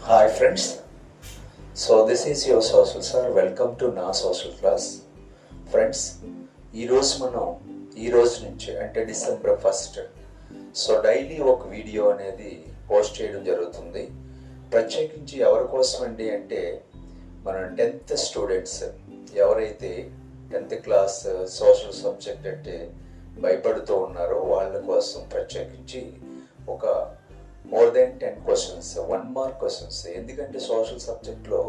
Hi friends, so this is your social sir. Welcome to నా social class. Friends, ఈరోజు నుంచి అంటే December 1 so daily ఒక video అనేది పోస్ట్ చేయడం జరుగుతుంది. ప్రత్యేకించి ఎవరి కోసం అండి అంటే మన 10th స్టూడెంట్స్ ఎవరైతే 10th క్లాస్ సోషల్ సబ్జెక్ట్ అంటే భయపడుతూ ఉన్నారో వాళ్ళ కోసం ప్రత్యేకించి ఒక more than 10 questions 1 mark questions. ఎందుకంటే సోషల్ సబ్జెక్ట్లో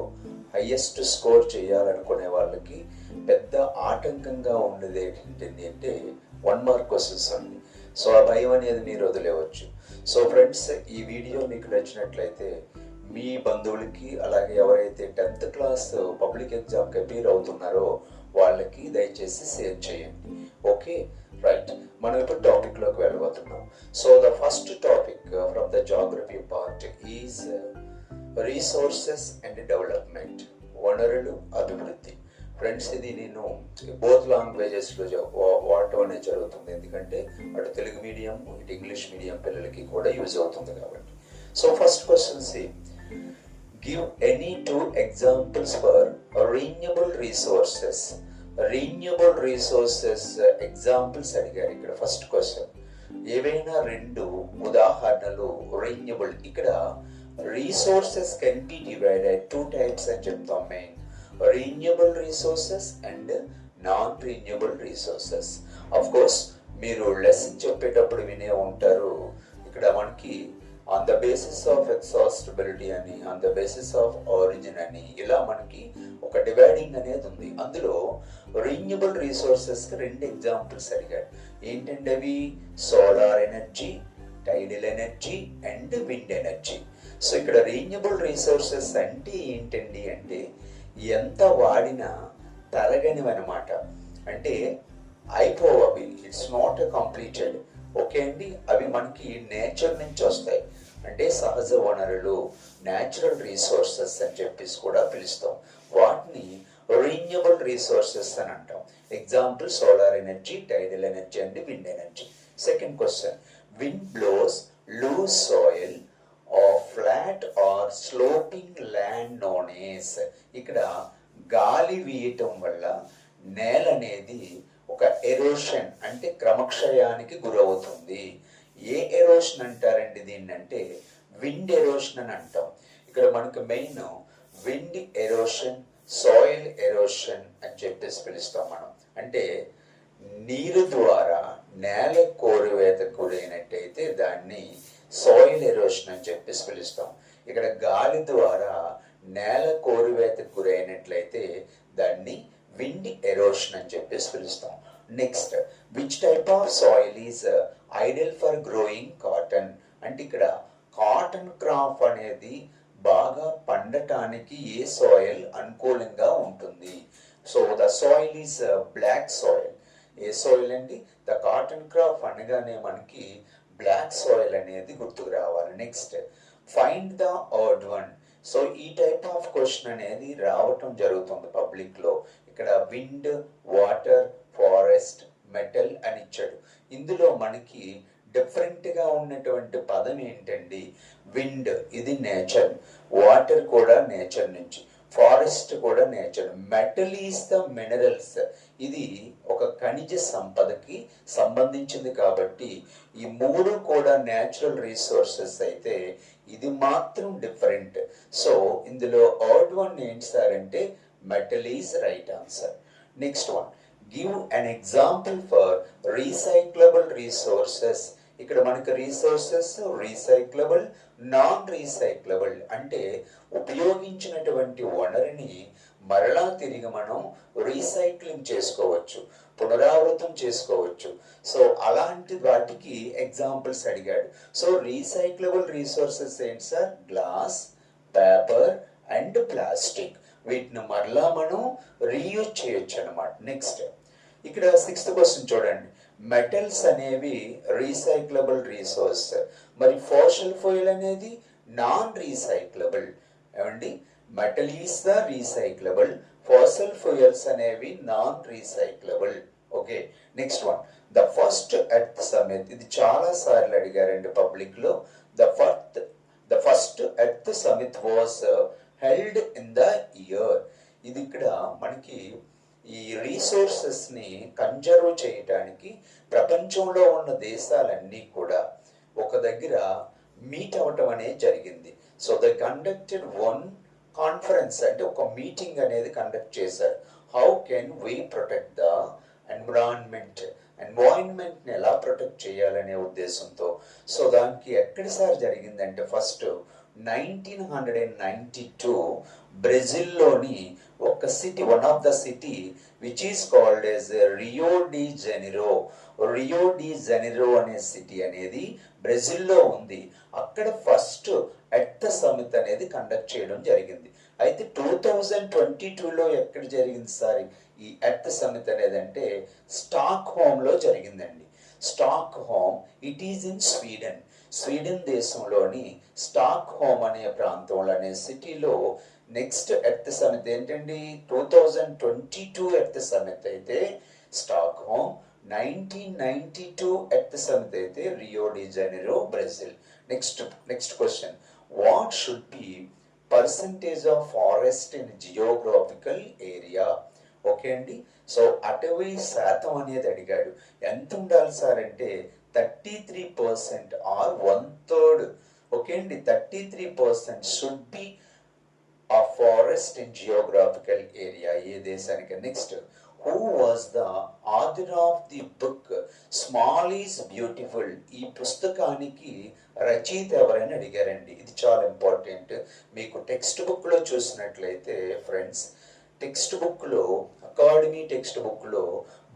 హైయెస్ట్ స్కోర్ చేయాలనుకునే వాళ్ళకి పెద్ద ఆటంకంగా ఉండేది ఏంటంటే 1 మార్క్ క్వశ్చన్స్ అండి. సో ఆ భయం అనేది మీరు వదిలేవచ్చు. సో ఫ్రెండ్స్, ఈ వీడియో మీకు నచ్చినట్లయితే మీ బంధువులకి అలాగే ఎవరైతే 10th క్లాస్ పబ్లిక్ ఎగ్జామ్కి అపీర్ అవుతున్నారో వాళ్ళకి దయచేసి షేర్ చేయండి. Okay, right. మనం ఇప్పుడు టాపిక్లోకి వెళ్ళబోతున్నాం. So the first topic from the geography part is resources and development, వనరులు అభివృద్ధి. ఫ్రెండ్స్, ఇది నేను బోత్ లాంగ్వేజెస్లో వాడటం అనేది జరుగుతుంది. ఎందుకంటే అటు తెలుగు మీడియం ఇటు ఇంగ్లీష్ మీడియం పిల్లలకి కూడా యూజ్ అవుతుంది కాబట్టి. So first question C, give any 2 examples for renewable resources. Renewable resources examples అడిగారు ఇక్కడ. ఫస్ట్ క్వశ్చన్, ఏవైనా 2 ఉదాహరణలు రెన్యూబుల్. ఇక్కడ resources can be divided 2 types అని చెప్తాం. Main renewable resources and non renewable resources. Of course మీరు లెసన్ చెప్పేటప్పుడు వినే ఉంటారు, ఇక్కడ మనకి ఆన్ ద బేసిస్ ఆఫ్ ఎగ్జాస్టిబిలిటీ అని, on the basis of origin అని, ఇలా మనకి ఒక డివైడింగ్ అనేది ఉంది. అందులో రెన్యూబుల్ రీసోర్సెస్ కి 2 ఎగ్జాంపుల్స్ అడిగాడు. ఏంటంటే అవి solar energy, tidal energy and wind energy. So ఇక్కడ రెన్యూబుల్ రీసోర్సెస్ అంటే ఏంటండి అంటే ఎంత వాడినా తరగనివి అనమాట. అంటే అయిపోవవి, ఇట్స్ నాట్ కంప్లీటెడ్. ఓకే అండి, అవి మనకి నేచర్ నుంచి వస్తాయి. అంటే సహజ వనరులు, న్యాచురల్ రీసోర్సెస్ అని చెప్పేసి కూడా పిలుస్తాం. వాటిని రెన్యూబుల్ రీసోర్సెస్ అని అంటాం. Example solar energy, tidal energy and wind energy. Second question, wind blows loose soil or flat or sloping land known as. ఇక్కడ గాలి వీయటం వల్ల నేల అనేది ఒక ఎరోషన్ అంటే క్రమక్షయానికి గురవుతుంది. ఏ ఎరోషన్ అంటారండి దీన్ని అంటే విండ్ ఎరోషన్ అని అంటాం. ఇక్కడ మనకు main wind erosion, soil erosion అని చెప్పేసి పిలుస్తాం మనం. అంటే నీరు ద్వారా నేల కోరివేతకు గురైనట్టయితే దాన్ని సాయిల్ ఎరోషన్ అని చెప్పేసి పిలుస్తాం. ఇక్కడ గాలి ద్వారా నేల కోరివేతకు గురైనట్లయితే దాన్ని విండ్ ఎరోషన్ అని చెప్పేసి పిలుస్తాం. Next, which type of soil is ideal for growing cotton. అంటే ఇక్కడ కాటన్ క్రాప్ అనేది బాగా పండటానికి ఏ సాయిల్ అనుకూలంగా ఉంటుంది? So the soil is black soil. ఏ సాయిల్ అండి? ద కాటన్ క్రాప్ అనగానే మనకి బ్లాక్ సాయిల్ అనేది గుర్తుకు రావాలి. Next, find the odd one. So ఈ టైప్ ఆఫ్ క్వశ్చన్ అనేది రావటం జరుగుతుంది పబ్లిక్ లో. ఇక్కడ విండ్, వాటర్, ఫారెస్ట్, మెటల్ అని ఇచ్చాడు. ఇందులో మనకి డిఫరెంట్ గా ఉన్నటువంటి పదం ఏంటండి? విండ్, ఇది నేచర్. వాటర్ కూడా నేచర్ నుంచి, ఫారెస్ట్ కూడా nature. Metal is the minerals, ఇది ఒక ఖనిజ సంపదకి సంబంధించింది. కాబట్టి ఈ 3 కూడా నేచురల్ రీసోర్సెస్ అయితే ఇది మాత్రం డిఫరెంట్. సో ఇందులో ఆడ్ వన్ ఏంటి సార్ అంటే metal is right answer. Next one, give an example for recyclable resources. ఇక్కడ మనకి రీసోర్సెస్ రీసైక్లబుల్, నాన్ రీసైక్లబుల్. అంటే ఉపయోగించినటువంటి వనరుని మరలా తిరిగి మనం రీసైక్లింగ్ చేసుకోవచ్చు, పునరావృతం చేసుకోవచ్చు. సో అలాంటి వాటికి ఎగ్జాంపుల్స్ అడిగాడు. సో రీసైక్లబుల్ రీసోర్సెస్ ఏంటి sir? Glass, paper and plastic. వీటిని మరలా మనం రీయూజ్ చేయొచ్చు అనమాట. నెక్స్ట్, ఇక్కడ 6th క్వశ్చన్ చూడండి. మెటల్స్ అనేవి రీసైక్లబుల్ రీసోర్స్, మరి ఫాసిల్ ఫ్యూయల్ అనేది నాన్ రీసైక్లబుల్. ఏమండి, metal is the recyclable, fossil fuels అనేవి non recyclable. Okay, next one, the first earth summit. ఇది చాలా సార్లు అడిగారండి పబ్లిక్ లో. The first earth summit was held in the year. ఇది ఇక్కడ మనకి ఈ రీసోర్సెస్ ని కన్జర్వ్ చేయడానికి ప్రపంచంలో ఉన్న దేశాలన్నీ కూడా ఒక దగ్గర మీట్ అవ్వటం అనేది జరిగింది. So they conducted one conference, అంటే ఒక మీటింగ్ అనేది కండక్ట్ చేశారు. How can we protect the ఎన్వైరన్మెంట్ని ఎలా ప్రొటెక్ట్ చేయాలనే ఉద్దేశంతో. సో దానికి ఎక్కడిసారి జరిగిందంటే ఫస్ట్ 1992 బ్రెజిల్లోని ఒక city, one of the city which is called as Rio de Janeiro. Rio de Janeiro అనే సిటీ అనేది బ్రెజిల్లో ఉంది. అక్కడ ఫస్ట్ ఎర్త్ సమిట్ అనేది కండక్ట్ చేయడం జరిగింది. అయితే 2022లో ఎక్కడ జరిగింది సార్ ఈ ఎర్త్ సమిట్ అనేది అంటే స్టాక్ హోమ్లో జరిగిందండి. Stock home, it is in Sweden. Sweden దేశంలోని స్టాక్ హోమ్ అనే ప్రాంతంలో అనే సిటీలో నెక్స్ట్ ఎర్త్ సమిట్ ఏంటండి 2022 ఎర్త్ సమిట్ అయితే స్టాక్ హోమ్, 1992 ఎర్త్ సమిట్ అయితే Rio de Janeiro Brazil. Next question, what should be percentage of forest in geographical area? Okay అండి, so అటవీ శాతం అనేది అడిగాడు. ఎంత ఉండాలి సార్ అంటే 33% ఆర్ 1/3. ఓకే అండి, 33% should be a forest in geographical area ఏ దేశానికి. Next, who was the author of the book small is beautiful? ఈ పుస్తకానికి రచయిత ఎవరైనా అడిగారండి. ఇది చాలా ఇంపార్టెంట్. మీకు టెక్స్ట్ బుక్లో చూసినట్లయితే ఫ్రెండ్స్, టెక్స్ట్ బుక్లో, అకాడమీ టెక్స్ట్ బుక్లో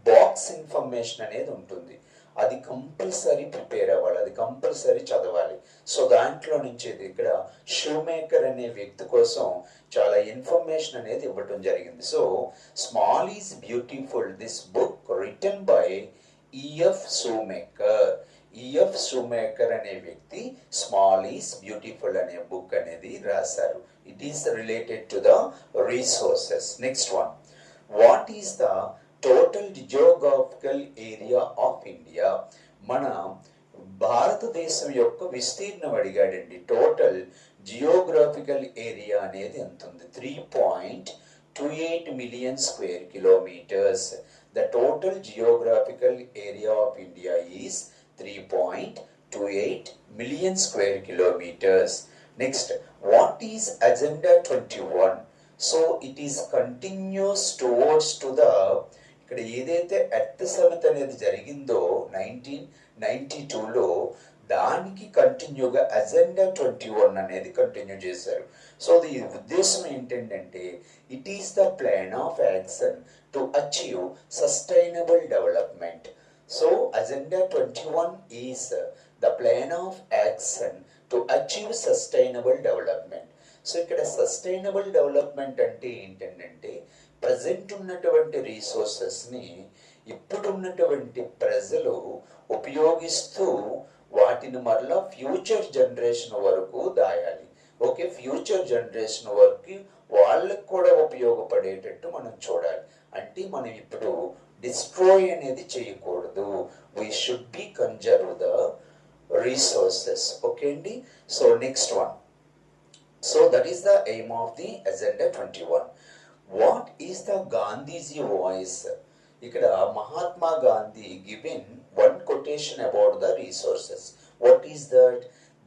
బాక్స్ ఇన్ఫర్మేషన్ అనేది ఉంటుంది. అది కంపల్సరీ ప్రిపేర్ అవ్వాలి, అది కంపల్సరీ చదవాలి. సో దాంట్లో నుంచి ఇక్కడ షూమేకర్ అనే వ్యక్తి కోసం చాలా ఇన్ఫర్మేషన్ అనేది ఇవ్వటం జరిగింది. So small is beautiful, this book written by EF Schumacher. EF Schumacher అనే వ్యక్తి స్మాల్ ఈజ్ బ్యూటిఫుల్ అనే బుక్ అనేది రాశారు. It is related to the resources. Next one, what is the total geographical area of India? మన భారతదేశం యొక్క విస్తీర్ణం అడిగాడండి. Total geographical area అనేది ఎంత ఉంది? 3.28 million square kilometres. The total geographical area of India is 3.28 million square kilometers. Next, what is Agenda 21? So it is continuous towards to the, ఇక్కడ ఏదైతే earth summit అనేది జరిగిందో 1992లో దానికి కంటిన్యూగా అజెండా 21 అనేది కంటిన్యూ చేశారు. సో దీని ఉద్దేశం ఏంటంటే it is the plan of action to achieve sustainable development. So Agenda 21 is the plan of action to achieve sustainable development. So ఇక్కడ సస్టైనబుల్ డెవలప్మెంట్ అంటే ఏంటంటే ప్రజెంట్ ఉన్నటువంటి రీసోర్సెస్ని ఇప్పుడున్నటువంటి ప్రజలు ఉపయోగిస్తూ వాటిని మరలా ఫ్యూచర్ జనరేషన్ వరకు దాయాలి. ఓకే, ఫ్యూచర్ జనరేషన్ వరకు వాళ్ళకు కూడా ఉపయోగపడేటట్టు మనం చూడాలి. అంటే మనం ఇప్పుడు డిస్ట్రాయ్ అనేది చేయకూడదు. We should be conserve the resources. Okay అండి, so next one, so that is the aim of the agenda 21. What is the Gandhiji voice? ఇక్కడ Mahatma Gandhi given one quotation about the resources. What is that?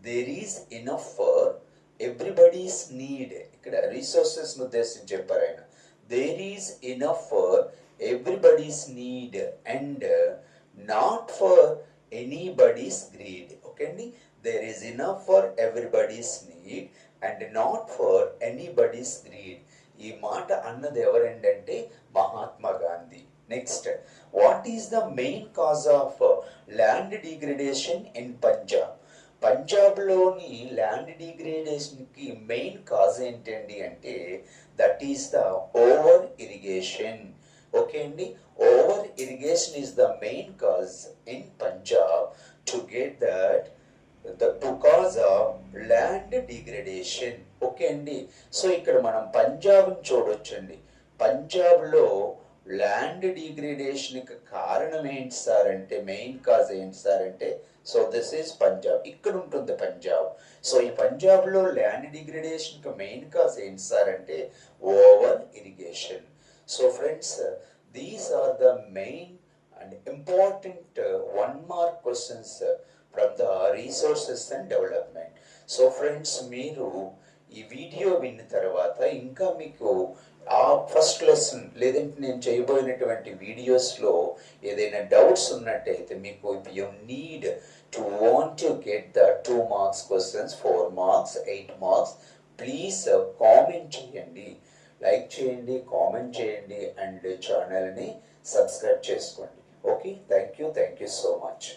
There is enough for everybody's need. ఇక్కడ resources ఉద్దేశించి చెప్పారు ఆయన. There is enough for everybody's need and not for anybody's greed. Okay అండి, there is enough for everybody's need and not for anybody's greed. ఈ మాట అన్నది ఎవరంటే Mahatma Gandhi. Next, what is the main cause of land degradation in Punjab? పంజాబ్లోని land డిగ్రేడేషన్కి main cause ఏంటండి అంటే that is the over irrigation. Okay అండి, over irrigation is the main cause in Punjab to get that to cause of land degradation. Okay అండి, so ఇక్కడ మనం పంజాబ్ని చూడొచ్చండి. పంజాబ్లో ల్యాండ్ డిగ్రేడేషన్కి కారణం ఏంటి సార్ అంటే, మెయిన్ కాజ్ ఏంటి సార్ అంటే సో దిస్ ఈజ్ పంజాబ్, ఇక్కడ ఉంటుంది పంజాబ్. సో ఈ పంజాబ్లో ల్యాండ్ డిగ్రేడేషన్కి మెయిన్ కాజ్ ఏంటి సార్ అంటే over irrigation. So friends, these are the main and important 1 mark questions from the resources and development. So friends, మీరు ఈ వీడియో విన్న తర్వాత ఇంకా మీకు ఆ ఫస్ట్ లెసన్ లేదంటే నేను చేయబోయినటువంటి వీడియోస్లో ఏదైనా డౌట్స్ ఉన్నట్టయితే మీకు you need to want to get the 2 marks questions, 4 marks, 8 marks, please comment చేయండి, లైక్ చేయండి, కామెంట్ చేయండి అండ్ ఛానల్ని సబ్స్క్రైబ్ చేసుకోండి. Okay, thank you so much.